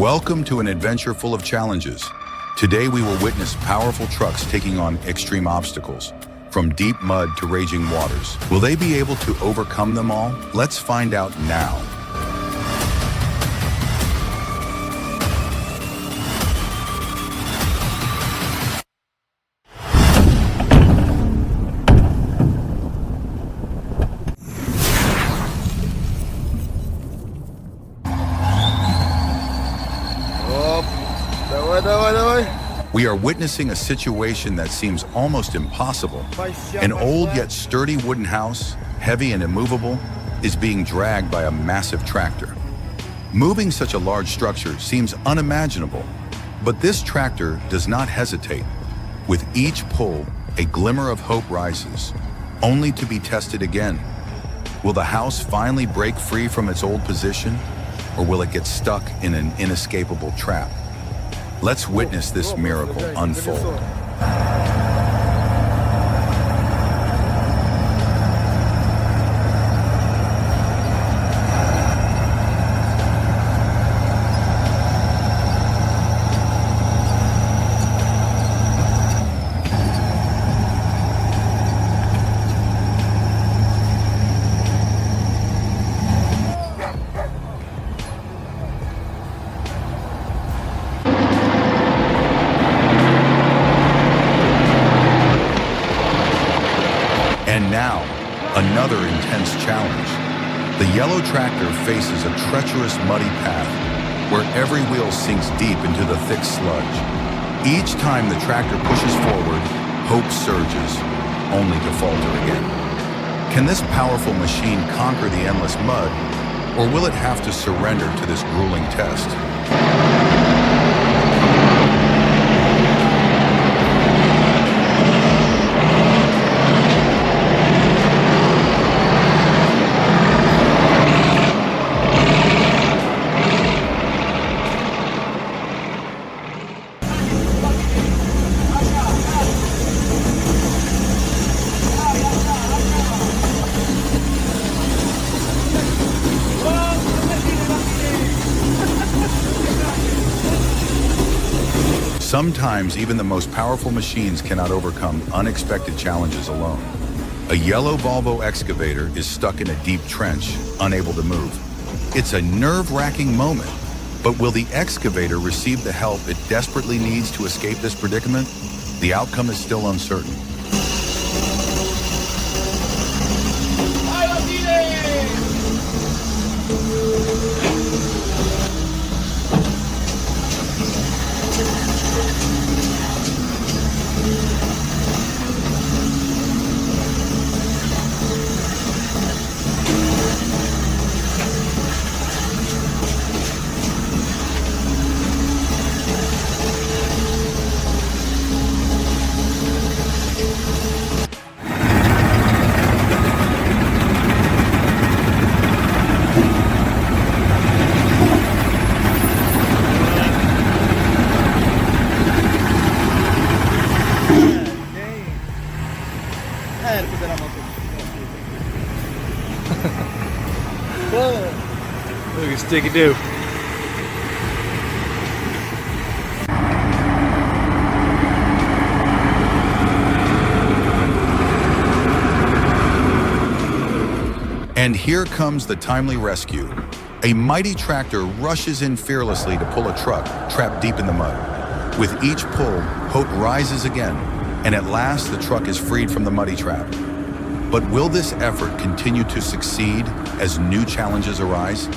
Welcome to an adventure full of challenges. Today we will witness powerful trucks taking on extreme obstacles, from deep mud to raging waters. Will they be able to overcome them all? Let's find out now. We are witnessing a situation that seems almost impossible. An old yet sturdy wooden house, heavy and immovable, is being dragged by a massive tractor. Moving such a large structure seems unimaginable, but this tractor does not hesitate. With each pull, a glimmer of hope rises, only to be tested again. Will the house finally break free from its old position, or will it get stuck in an inescapable trap? Let's witness this miracle unfold. And now, another intense challenge. The yellow tractor faces a treacherous, muddy path where every wheel sinks deep into the thick sludge. Each time the tractor pushes forward, hope surges, only to falter again. Can this powerful machine conquer the endless mud, or will it have to surrender to this grueling test? Sometimes even the most powerful machines cannot overcome unexpected challenges alone. A yellow Volvo excavator is stuck in a deep trench, unable to move. It's a nerve-wracking moment, but will the excavator receive the help it desperately needs to escape this predicament? The outcome is still uncertain. Look at sticky do. And here comes the timely rescue. A mighty tractor rushes in fearlessly to pull a truck trapped deep in the mud. With each pull, hope rises again, and at last the truck is freed from the muddy trap. But will this effort continue to succeed as new challenges arise?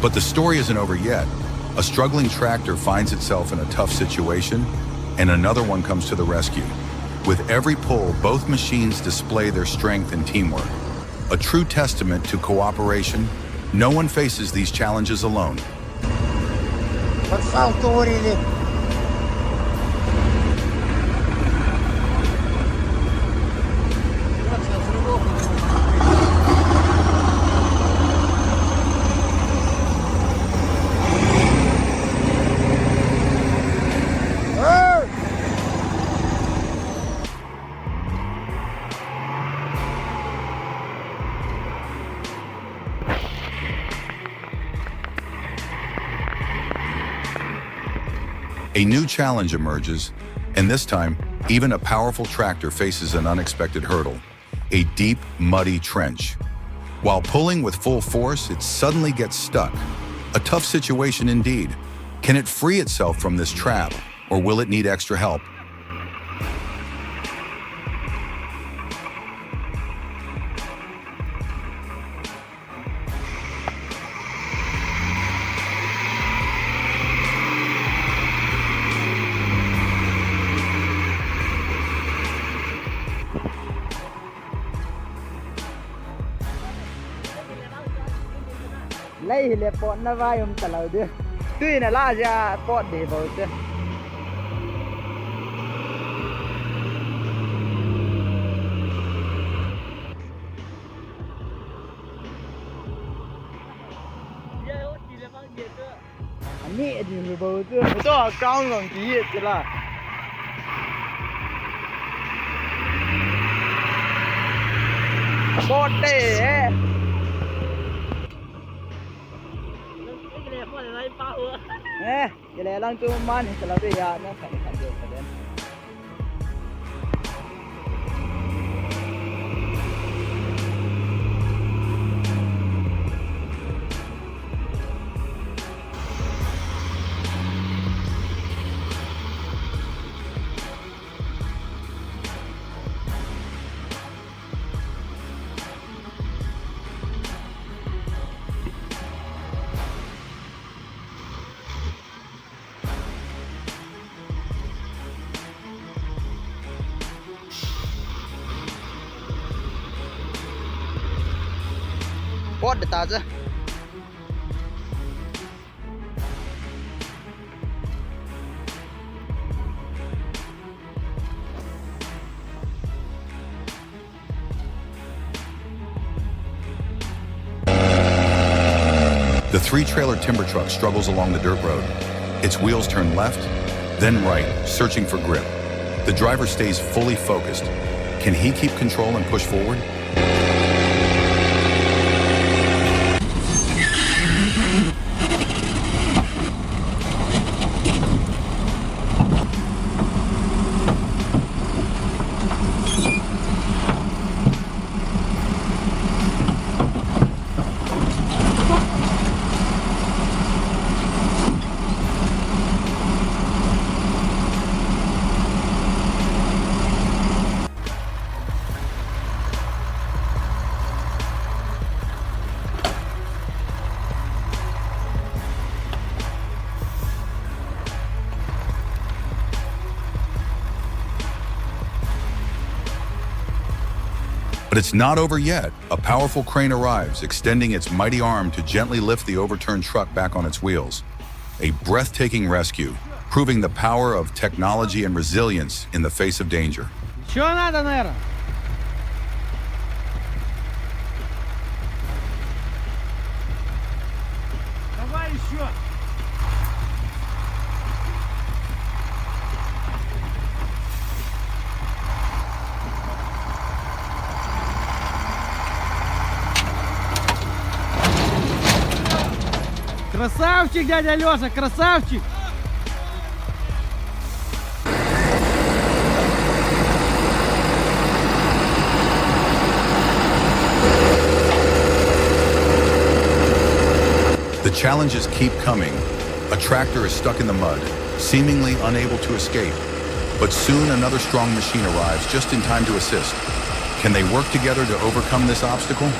But the story isn't over yet. A struggling tractor finds itself in a tough situation, and another one comes to the rescue. With every pull, both machines display their strength and teamwork. A true testament to cooperation. No one faces these challenges alone. A new challenge emerges, and this time, even a powerful tractor faces an unexpected hurdle, a deep, muddy trench. While pulling with full force, it suddenly gets stuck. A tough situation indeed. Can it free itself from this trap, or will it need extra help? lấy le pot na vai talau dia tui na la ja pot de bo te ani di bo te to cao lòng tí thế là pot de jadi lang tu man kalau dia ya nak kan dia kan. Pot de taze. The three-trailer timber truck struggles along the dirt road. Its wheels turn left, then right, searching for grip. The driver stays fully focused. Can he keep control and push forward? But it's not over yet. A powerful crane arrives, extending its mighty arm to gently lift the overturned truck back on its wheels. A breathtaking rescue, proving the power of technology and resilience in the face of danger. Чё надо, наверное? Давай еще. Красавчик, дядя Лёша, красавчик! The challenges keep coming. A tractor is stuck in the mud, seemingly unable to escape. But soon another strong machine arrives just in time to assist. Can they work together to overcome this obstacle?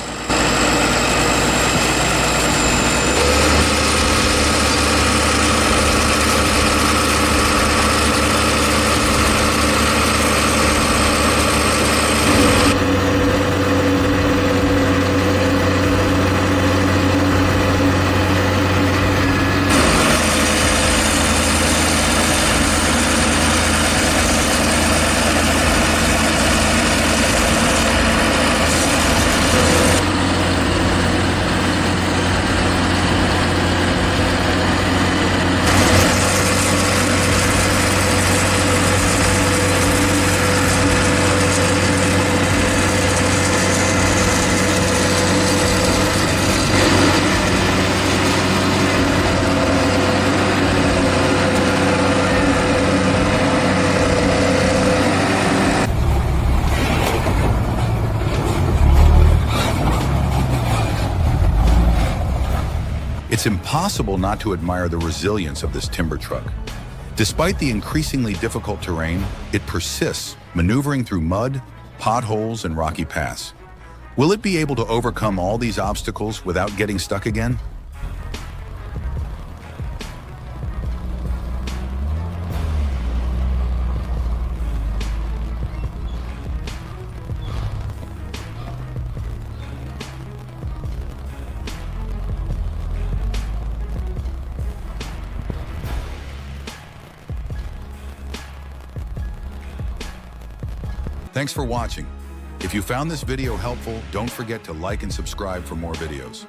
It's impossible not to admire the resilience of this timber truck. Despite the increasingly difficult terrain, it persists, maneuvering through mud, potholes, and rocky paths. Will it be able to overcome all these obstacles without getting stuck again? Thanks for watching. If you found this video helpful, don't forget to like and subscribe for more videos.